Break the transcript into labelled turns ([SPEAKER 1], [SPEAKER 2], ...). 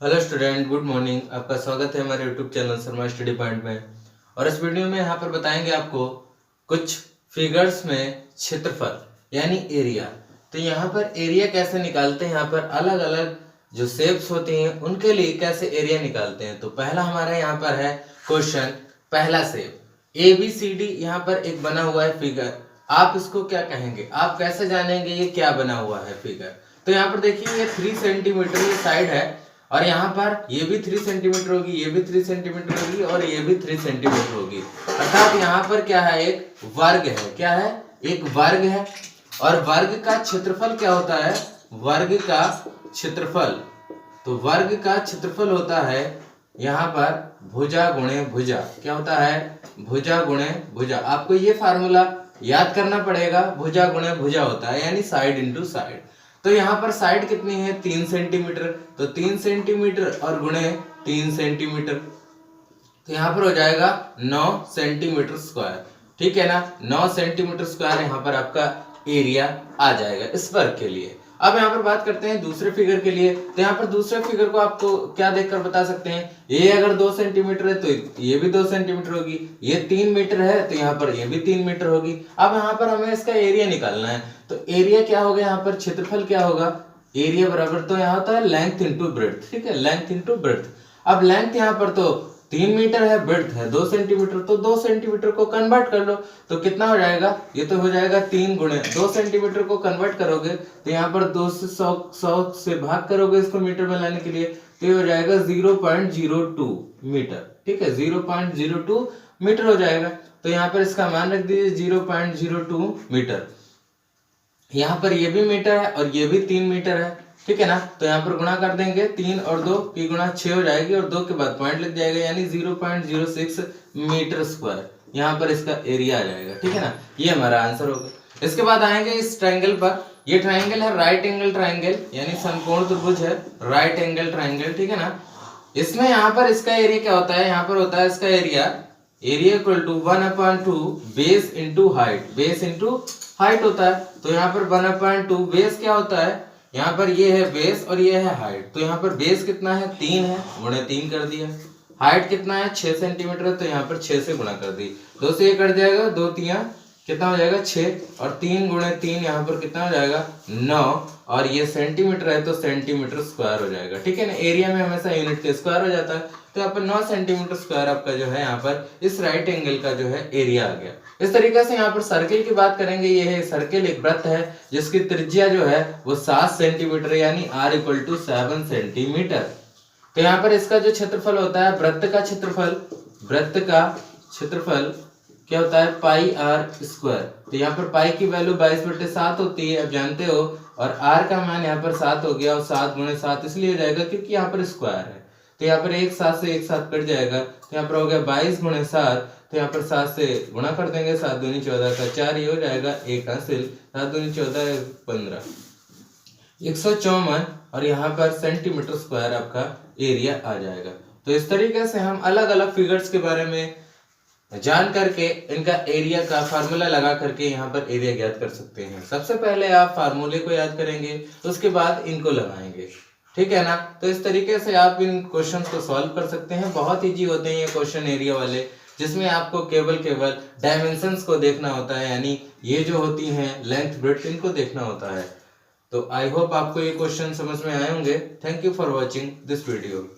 [SPEAKER 1] Hello student, good morning. आपका स्वागत है हमारे YouTube channel Sharma study point में। और इस वीडियो में यहाँ पर बताएंगे आपको कुछ फिगर्स में क्षेत्रफल यानी एरिया। तो यहाँ पर एरिया कैसे निकालते हैं, यहाँ पर अलग अलग जो शेप्स होती हैं उनके लिए कैसे एरिया निकालते हैं। तो पहला हमारा यहाँ पर है क्वेश्चन, पहला शेप ABCD यहाँ पर एक बना हुआ है फिगर। आप इसको क्या कहेंगे, आप कैसे जानेंगे ये क्या बना हुआ है फिगर। तो यहाँ पर देखिए ये 3 सेंटीमीटर ये साइड है और यहाँ पर ये भी 3 सेंटीमीटर होगी, ये भी 3 सेंटीमीटर होगी और ये भी 3 सेंटीमीटर होगी। अर्थात यहाँ पर क्या है, एक वर्ग है। क्या है, एक वर्ग है। और वर्ग का क्षेत्रफल क्या होता है, वर्ग का क्षेत्रफल। तो वर्ग का क्षेत्रफल होता है यहाँ पर भुजा गुणे भुजा। क्या होता है, भुजा गुणे भुजा। आपको ये फार्मूला याद करना पड़ेगा, भुजा गुणे भुजा होता है यानी साइड इंटू साइड। तो यहाँ पर साइड कितनी है, 3 सेंटीमीटर। तो 3 सेंटीमीटर और गुणे 3 सेंटीमीटर, तो यहाँ पर हो जाएगा 9 सेंटीमीटर स्क्वायर। ठीक है ना, 9 सेंटीमीटर स्क्वायर यहाँ पर आपका एरिया आ जाएगा इस वर्ग के लिए। अब यहाँ पर बात करते हैं दूसरे फिगर के लिए। तो यहाँ पर दूसरे फिगर को आपको क्या देखकर बता सकते हैं, ये अगर 2 सेंटीमीटर है तो ये भी 2 सेंटीमीटर होगी, ये 3 मीटर है तो यहाँ पर ये भी 3 मीटर होगी। अब यहाँ पर हमें इसका एरिया निकालना है। तो एरिया क्या होगा, यहाँ पर क्षेत्रफल क्या होगा, एरिया बराबर तो यहाँ होता है लेंथ इंटू ब्रेड्थ। ठीक है, लेंथ इंटू ब्रेड्थ। अब लेंथ यहाँ पर तो 3 मीटर है, ब्रेड्थ है 2 सेंटीमीटर, तो 2 सेंटीमीटर को कन्वर्ट कर लो तो कितना हो जाएगा, ये तो हो जाएगा 3 गुणे 2 सेंटीमीटर को कन्वर्ट करोगे तो यहाँ पर 2 से 100 से भाग करोगे इसको मीटर में लाने के लिए, तो ये हो जाएगा 0.02 मीटर। ठीक है, 0.02 मीटर हो जाएगा। तो यहाँ पर इसका मान रख दीजिए 0.02 मीटर। यहाँ पर ये भी मीटर है और ये भी 3 मीटर है। ठीक है ना, तो यहाँ पर गुणा कर देंगे, 3 और 2 की गुणा 6 हो जाएगी और 2 के बाद पॉइंट लग जाएगा यानी 0.06 मीटर स्क्वायर यहाँ पर इसका एरिया आ जाएगा। ठीक है ना, ये हमारा आंसर होगा। इसके बाद आएंगे इस ट्राइंगल पर। ये ट्राइंगल है राइट एंगल ट्राइंगल यानी समकोण त्रिभुज है, राइट एंगल ट्राइंगल। ठीक है ना, इसमें यहाँ पर इसका एरिया क्या होता है, यहाँ पर होता है इसका area equal to 1/2 base into height, base into height होता है। तो यहाँ पर 1/2 बेस क्या होता है, यहाँ पर ये है बेस और ये है हाइट। तो यहाँ पर बेस कितना है, 3 है, गुणे 3 कर दिया। हाइट कितना है, 6 सेंटीमीटर है, तो यहाँ पर 6 से गुणा कर दी। 2 से ये कट जाएगा, 2 3 कितना हो जाएगा 6 और 3 गुणे 3 यहाँ पर कितना हो जाएगा 9 और ये सेंटीमीटर है तो सेंटीमीटर स्क्वायर हो जाएगा। ठीक है ना, एरिया में हमेशा यूनिट के स्क्वायर हो जाता है। तो यहाँ पर 9 सेंटीमीटर स्क्वायर आपका जो है यहाँ पर इस राइट एंगल का जो है एरिया आ गया। इस तरीके से यहाँ पर सर्किल की बात करेंगे। ये है सर्किल, एक वृत्त है जिसकी त्रिज्या जो है वो 7 सेंटीमीटर यानी R = 7 सेंटीमीटर। तो यहाँ पर इसका जो क्षेत्रफल होता है, वृत्त का क्षेत्रफल, वृत्त का क्षेत्रफल क्या होता है पाई R स्क्वायर। तो यहाँ पर पाई की वैल्यू 22/7 होती है, अब जानते हो, और R का मान यहाँ पर 7 हो गया और 7 गुणे 7 इसलिए हो जाएगा क्योंकि यहाँ पर स्क्वायर है। तो यहाँ पर एक 7 से एक 7 कट जाएगा, तो यहाँ पर हो गया 22 गुणे 7। तो यहाँ पर 7 से गुणा कर देंगे, 7 दूनी 14 का 4, ये हो जाएगा 1 हासिल, 7 दूनी 14 15, 154 और यहाँ पर सेंटीमीटर स्क्वायर आपका एरिया आ जाएगा। तो इस तरीके से हम अलग अलग फिगर्स के बारे में जान करके इनका एरिया का फार्मूला लगा करके यहाँ पर एरिया ज्ञात कर सकते हैं। सबसे पहले आप फार्मूले को याद करेंगे, उसके बाद इनको लगाएंगे। ठीक है ना, तो इस तरीके से आप इन क्वेश्चंस को सॉल्व कर सकते हैं। बहुत इजी होते हैं ये क्वेश्चन एरिया वाले, जिसमें आपको केवल डायमेंशंस को देखना होता है, यानी ये जो होती हैं लेंथ ब्रेड्थ इनको देखना होता है। तो आई होप आपको ये क्वेश्चन समझ में आए होंगे। Thank you for watching this video.